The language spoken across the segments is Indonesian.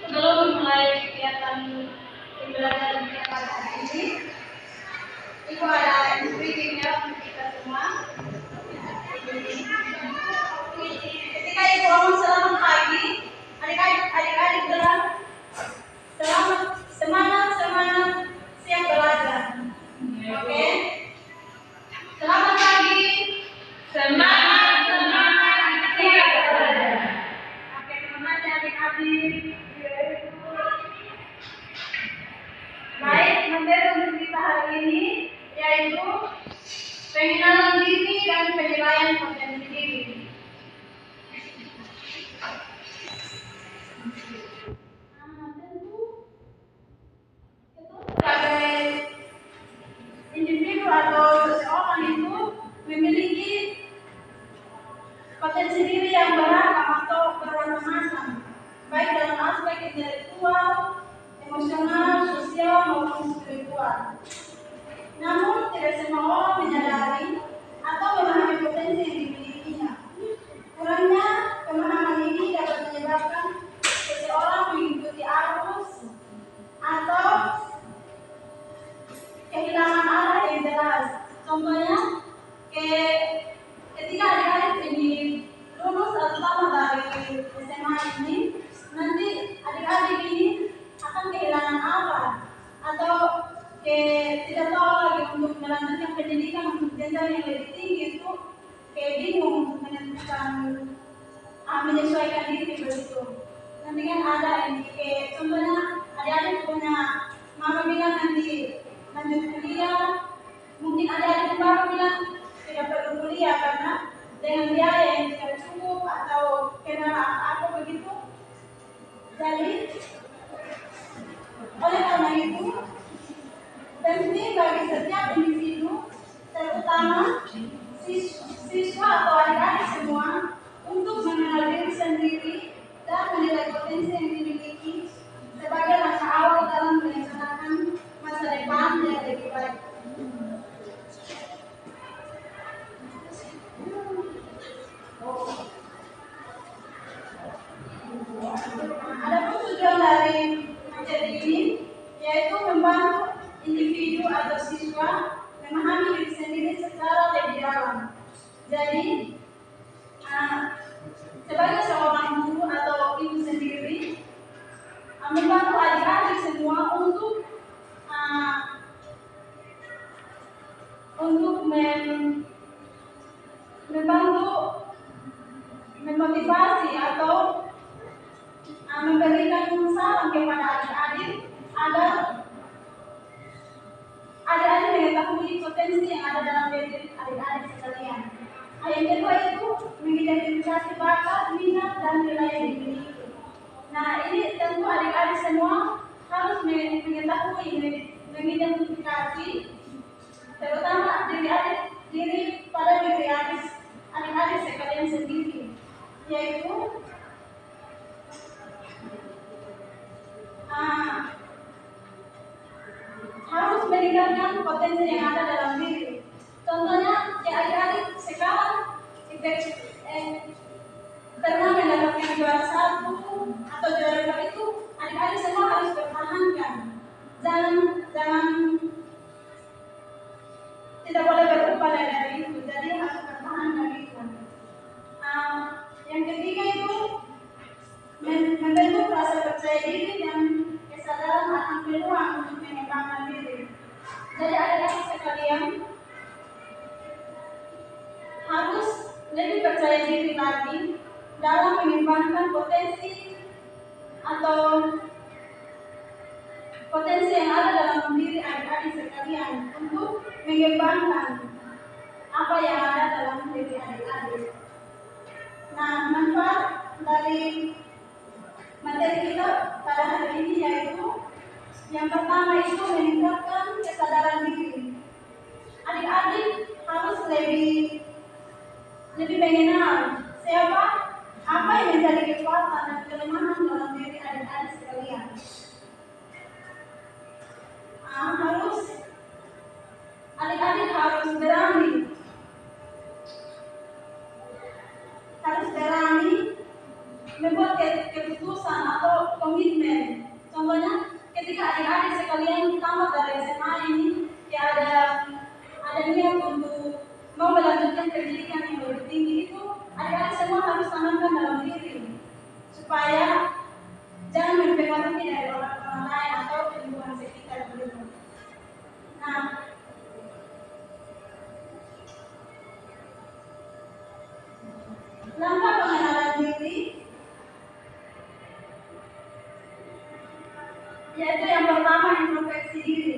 Sebelum mulai kegiatan pembelajaran kita pada hari ini, Ibu ada briefingnya untuk kita semua. Ketika Ibu ngomong selamat pagi, adik-adik bilang semangat siap belajar. Oke? Selamat pagi. Semangat siap belajar. Oke, terima kasih adik-adik. Baik, materi untuk kita hari ini yaitu pengenalan diri dan penilaian potensi diri. Sebagai individu atau seseorang itu memiliki potensi diri yang beragam atau bermacam-macam, baik dalam aspek intelektual, emosional, sosial maupun spiritual. Namun tidak semua orang menyadari atau memahami potensi yang dimilikinya. Kurangnya pemahaman ini dapat menyebabkan seseorang mengikuti arus atau kehilangan arah yang jelas. Contohnya, ketika adik-adik ini lulus atau tamat dari SMA ini, nanti adik-adik ini akan kehilangan arah atau tidak tahu lagi untuk melanjutkan pendidikan untuk jenjang yang lebih tinggi, itu bingung untuk menentukan menyesuaikan diri begitu. Nanti kan ada yang contohnya adik-adik punya mama bilang nanti lanjut kuliah, mungkin adik-adik baru bilang tidak perlu kuliah karena dengan biaya yang tidak cukup atau kendala apa begitu. Jadi oleh karena itu penting bagi setiap individu, terutama siswa atau adik-adik semua, untuk mengenal diri sendiri dan menilai potensi yang dimiliki sebagai langkah awal dalam merencanakan masa depan yang lebih baik. Adapun tujuan dari materi ini yaitu membantu individu atau siswa memahami diri sendiri secara lebih dalam. Jadi sebagai seorang guru atau ibu sendiri membantu adik-adik semua untuk membantu memotivasi atau memberikan saran kepada adik-adik agar adik-adik mengetahui potensi yang ada dalam diri adik-adik sekalian. Yang kedua itu mengidentifikasi bakat, minat, dan nilai yang dimiliki. Nah, ini tentu adik-adik semua harus mengetahui, mengidentifikasi terutama diri pada diri adik-adik sekalian sendiri, yaitu harus meningkatkan potensi yang ada dalam diri. Contohnya, adik-adik sekarang pernah mendapatkan juara 1 atau juara 2 itu, adik-adik semua harus pertahankan. Jangan tidak boleh berubah dari itu. Jadi harus pertahankan itu. Yang ketiga itu percaya diri dan kesadaran akan peluang untuk mengembangkan diri. Jadi adik-adik sekalian harus lebih percaya diri lagi dalam mengembangkan potensi atau potensi yang ada dalam diri adik-adik sekalian untuk mengembangkan apa yang ada dalam diri adik-adik. Nah, manfaat dari materi kita pada hari ini yaitu yang pertama itu meningkatkan kesadaran diri. Adik-adik harus lebih mengenal siapa, apa yang menjadi kekuatan dan kelemahan dalam diri adik-adik sekalian. Adik-adik harus berani membuat keputusan atau komitmen. Contohnya ketika adik-adik sekalian tamat dari SMA ini, ada niat untuk mau melanjutkan pendidikan yang lebih tinggi, itu adik-adik semua harus tanamkan dalam diri supaya jangan mempengaruhi dari orang lain atau lingkungan sekitar begitu. Nah, langkah pengenalan diri yaitu yang pertama introspeksi diri.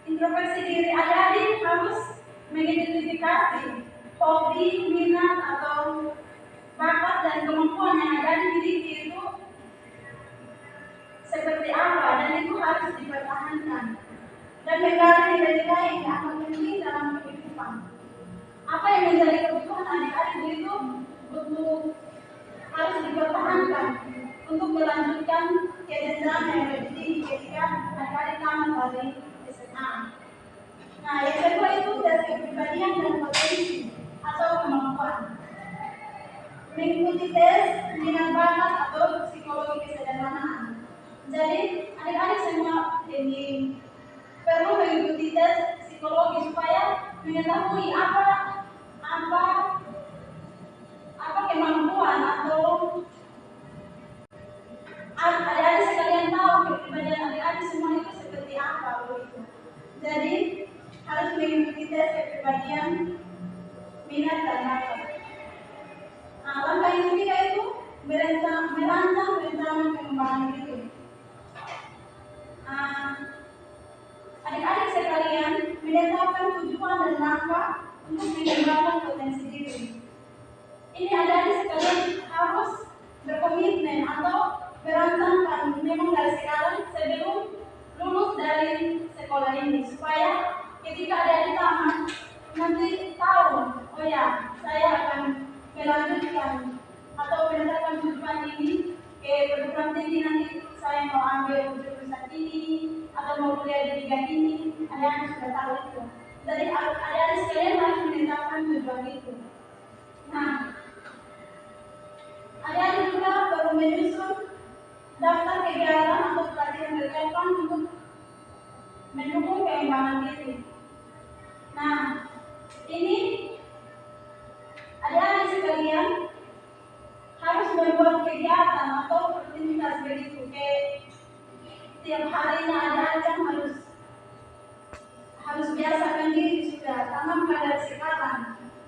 Introspeksi diri, adik-adik harus mengidentifikasi hobi, minat atau bakat dan kemampuan yang adik-adik miliki itu seperti apa, dan itu harus dipertahankan dan menggali nilai-nilai yang akan penting dalam kehidupan. Apa yang menjadi kebutuhan adik-adik itu harus dipertahankan untuk melanjutkan ke jenjang yang lebih tinggi ketika adik-adik tamat dari SMA. Nah, yang kedua itu dari kepribadian dan potensi atau kemampuan. Mengikuti tes minat bakat atau psikologi kesederhanaan. Jadi adik-adik semua ini perlu mengikuti tes psikologi supaya mengetahui apa kemampuan atau adik-adik sekalian tahu kepribadian adik-adik semua itu seperti apa begitu. Jadi harus mengikuti tes kepribadian, minat dan bakat. Nah, langkah yang ketiga itu merancang rencana pengembangan diri. Adik-adik sekalian menetapkan tujuan dan langkah untuk mengembangkan potensi diri. Ini adik-adik sekalian harus berkomitmen atau merancangkan memang dari sekarang sebelum lulus dari sekolah ini, supaya ketika adik-adik tamat nanti tahu, oh ya, saya akan melanjutkan atau menetapkan tujuan ini ke perguruan tinggi, nanti saya mau ambil jurusan ini atau mau kuliah di bidang ini, adik-adik sudah tahu itu. Jadi adik-adik sekalian harus menetapkan tujuan itu. Nah, adik-adik juga perlu menyusun daftar kegiatan atau pelatihan relevan untuk mendukung pengembangan diri. Nah, ini adik-adik sekalian harus membuat kegiatan atau rutinitas begitu. Tiap harinya adik-adik kan harus biasakan diri sudah, tanamkan dari sekarang,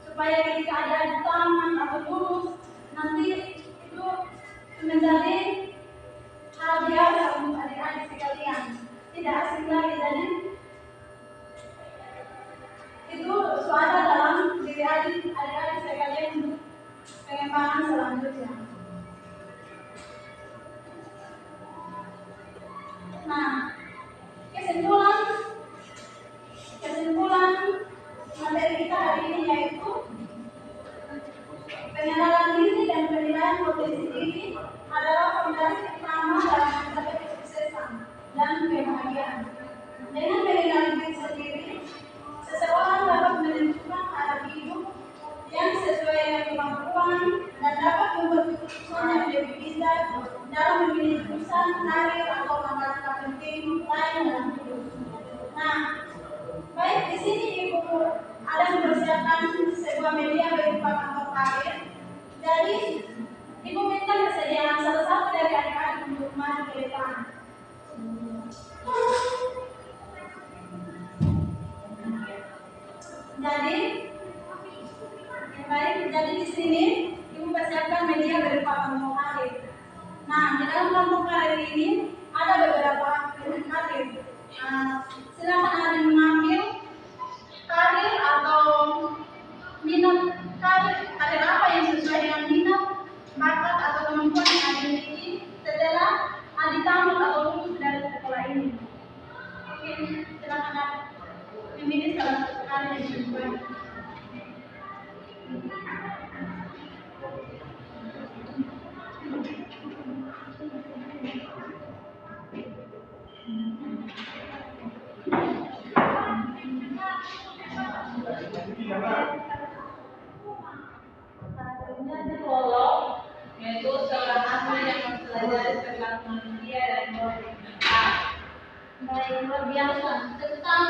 supaya ketika adik-adik tamat atau lulus nanti itu menjadi hal biasa untuk adik-adik sekalian, tidak asing lagi. Jadi itu suara dalam diri adik-adik sekalian untuk pengembangan selanjutnya. Nah, kesimpulan materi kita hari ini yaitu pengenalan diri dan penilaian potensi diri adalah fondasi utama dalam mencapai kesuksesan dan kebahagiaan. Dengan mengenali diri sendiri, seseorang dapat menentukan arah hidup yang sesuai dengan kemampuan dan dapat membuat keputusan yang lebih bijak dalam memilih jurusan, karir atau langkah-langkah penting lain dalam hidup. Nah, baik, di sini Ibu ada mempersiapkan sebuah media berupa kantor karir. Jadi Ibu minta kesediaan salah satu dari adik-adik untuk maju ke depan. Jadi, baik. Jadi di sini ibu persiapkan media berupa kantong karet. Nah, di dalam kantong karet ini ada beberapa bentuk karet. Silakan ada mengambil karir atau minat karir apa yang sesuai dengan minat, bakat atau kemampuan yang ada miliki setelah ditamat atau lulus dari sekolah ini. Oke, silakan ada memilih salah satu karir yang sesuai. Psikolog yaitu seorang ahli yang mempelajari perilaku manusia dan moral. Baik, luar biasa. Tentang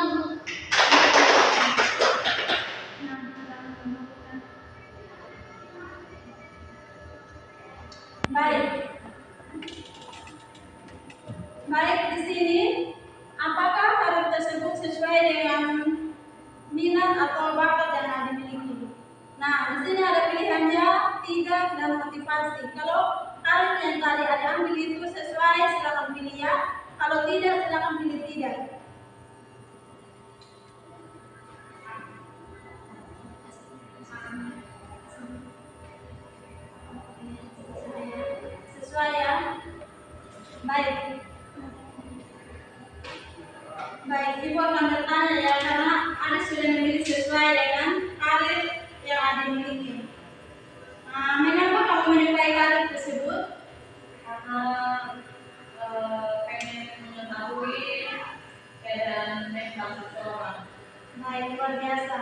baik di sini, apakah karir tersebut sesuai dengan minat atau bakat yang Anda miliki? Nah, di sini ada pilihannya tidak dan motivasi. Kalau karir yang tadi Anda ambil itu sesuai, silakan pilih ya. Kalau tidak, silakan pilih tidak. Sesuai ya. Baik. Baik, ibu akan bertanya ya, karena Anda sudah memilih sesuai dengan karir yang Anda miliki. Mengapa kamu menyukai karir tersebut? Karena pengen mengetahui keadaan mental seseorang. Baik, luar biasa.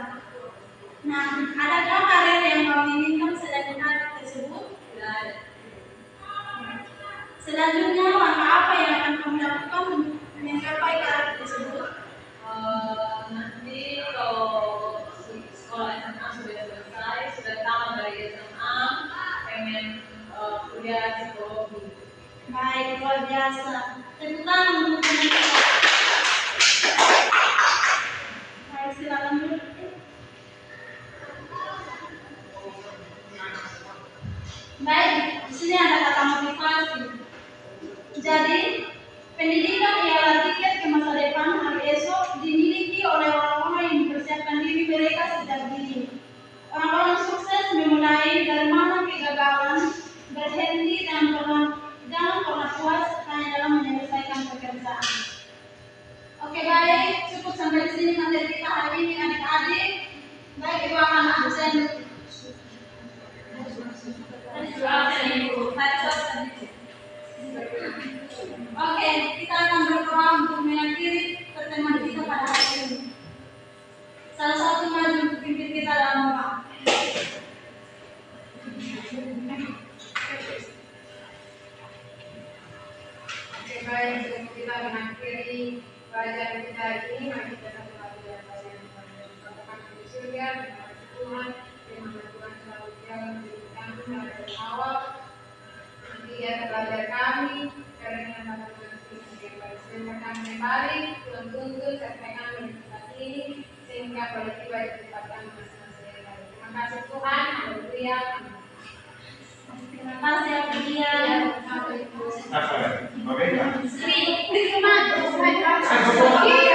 Nah, adakah karir yang kamu inginkan selain karir tersebut? Dan Selanjutnya, langkah apa yang akan kamu lakukan untuk mencapai karir tersebut? nanti kalau sekolah SMA sudah selesai, sudah tamat dari SMA, pengen kuliah psikologi. Baik, luar biasa. Tentang untuk menikah. Baik, silakan dulu. Baik, di sini ada kata motivasi. Jadi, pendidikan ialah tiket ke masa depan hari esok dimiliki oleh orang-orang yang mempersiapkan diri mereka sejak dini. Orang-orang sukses memulai dari mana kegagalan, berhenti dan jangan pernah puas hanya dalam menyelesaikan pekerjaan. Oke, baik, cukup sampai di sini materi kita hari ini adik-adik. Baik, ibu akan absen. Oke, kita akan berdoa untuk mengakhiri pertemuan kita pada hari ini. Salah satu maju untuk pimpin kita dalam doa. Oke, baik, sebelum kita mengakhiri pelajaran kita ini, mari kita satu yang katakan di surga, Tuhan, terima kasih Tuhan selalu jalan diri kami dari awal. Nanti ya belajar kami, karena kita terima kami kembali, Tuhan tuntun sampai kami di tempat ini, sehingga boleh tiba di tempat kami masing-masing yang baik. Terima kasih Tuhan, haleluya. Terima kasih Abidia. Apa? Novena? Sri, terima kasih.